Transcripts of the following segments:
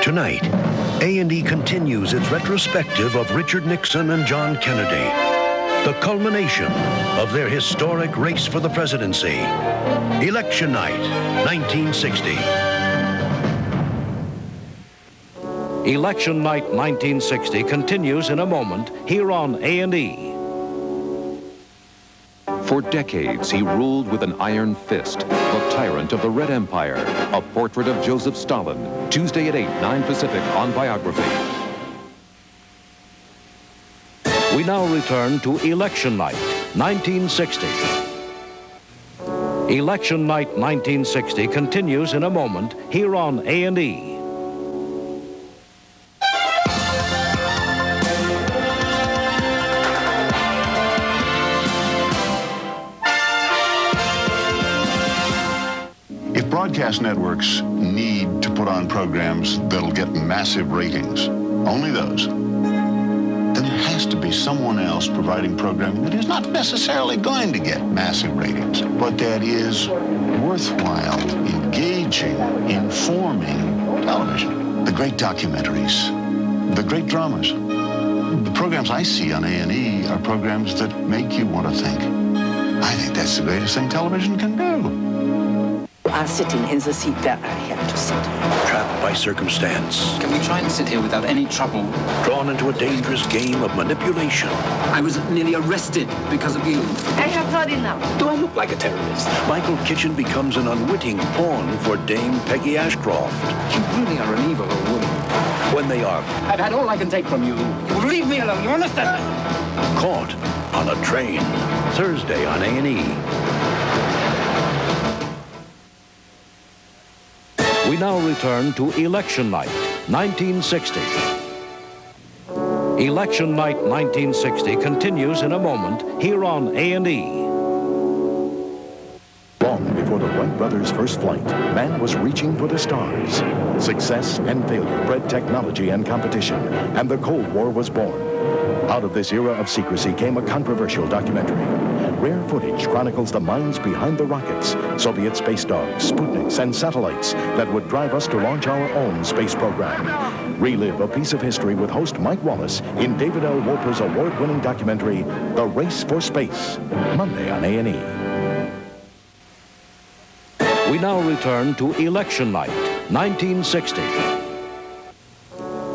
Tonight, A&E continues its retrospective of Richard Nixon and John Kennedy, the culmination of their historic race for the presidency. Election night, 1960. Election night 1960 continues in a moment here on A&E. For decades, he ruled with an iron fist, the tyrant of the Red Empire, a portrait of Joseph Stalin, Tuesday at 8, 9 Pacific on Biography. We now return to Election Night, 1960. Election Night 1960 continues in a moment here on A&E. If broadcast networks need to put on programs that'll get massive ratings, only those, then there has to be someone else providing programming that is not necessarily going to get massive ratings, but that is worthwhile, engaging, informing television. The great documentaries, the great dramas. The programs I see on A&E are programs that make you want to think. I think that's the greatest thing television can do. I'm sitting in the seat that I had to sit. Trapped by circumstance. Can we try and sit here without any trouble? Drawn into a dangerous game of manipulation. I was nearly arrested because of you. I have had enough. Do I look like a terrorist? Michael Kitchen becomes an unwitting pawn for Dame Peggy Ashcroft. You really are an evil old woman. When they are I've had all I can take from you. You will leave me alone, you understand? caught on a train. Thursday on A&E. We now return to Election Night, 1960. Election Night 1960 continues in a moment here on A&E. Long before the Wright brothers' first flight, man was reaching for the stars. Success and failure bred technology and competition, and the Cold War was born. Out of this era of secrecy came a controversial documentary. Rare footage chronicles the minds behind the rockets, Soviet space dogs, Sputniks, and satellites that would drive us to launch our own space program. Relive a piece of history with host Mike Wallace in David L. Wolper's award-winning documentary, The Race for Space, Monday on A&E. We now return to Election Night, 1960.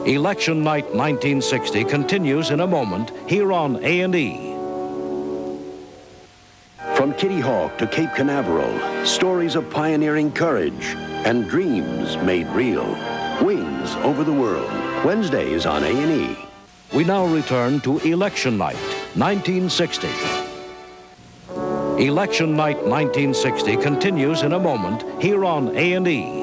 Election Night 1960 continues in a moment here on A&E. From Kitty Hawk to Cape Canaveral, stories of pioneering courage and dreams made real. Wings over the world, Wednesdays on A&E. We now return to Election Night, 1960. Election Night 1960 continues in a moment here on A&E.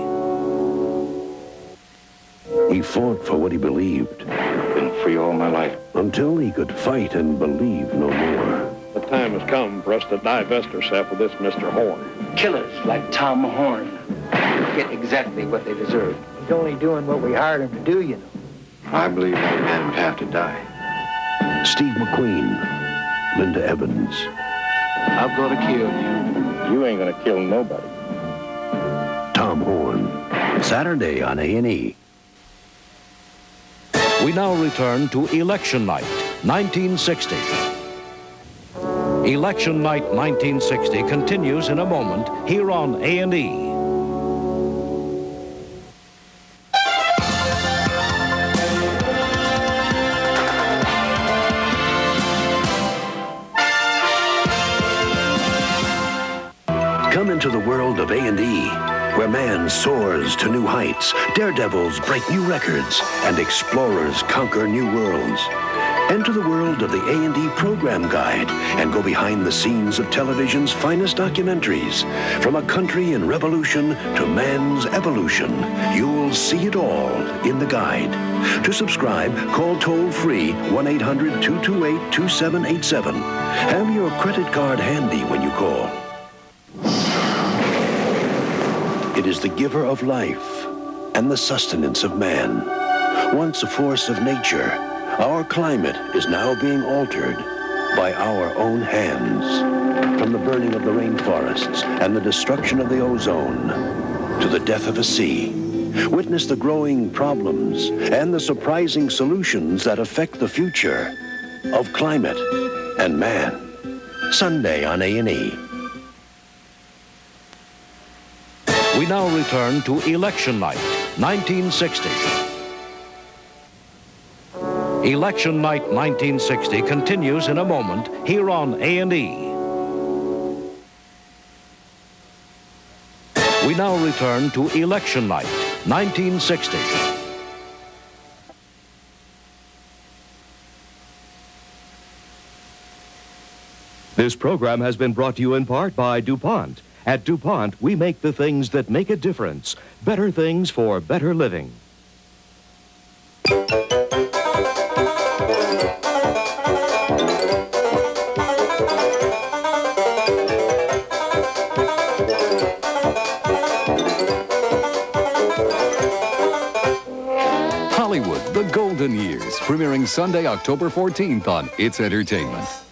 He fought for what he believed. Been free all my life. Until he could fight and believe no more. The time has come for us to divest ourselves of this Mr. Horn. Killers like Tom Horn get exactly what they deserve. He's only doing what we hired him to do, you know. I believe that man would have to die. Steve McQueen, Linda Evans. I'm going to kill you. You ain't gonna kill nobody. Tom Horn, Saturday on A&E. We now return to Election Night, 1960. Election Night 1960 continues in a moment here on A&E. Come into the world of A&E, where man soars to new heights, daredevils break new records, and explorers conquer new worlds. Enter the world of the A&E Program Guide and go behind the scenes of television's finest documentaries. From a country in revolution to man's evolution, you'll see it all in the guide. To subscribe, call toll-free 1-800-228-2787. Have your credit card handy when you call. It is the giver of life and the sustenance of man. Once a force of nature, our climate is now being altered by our own hands. From the burning of the rainforests and the destruction of the ozone to the death of a sea, Witness the growing problems and the surprising solutions that affect the future of climate and man. Sunday on A&E. We now return to election night, 1960. Election night 1960 continues in a moment here on A&E. We now return to election night 1960. This program has been brought to you in part by DuPont. At DuPont, we make the things that make a difference. Better things for better living. Hollywood, The Golden Years, premiering Sunday, October 14th on It's Entertainment.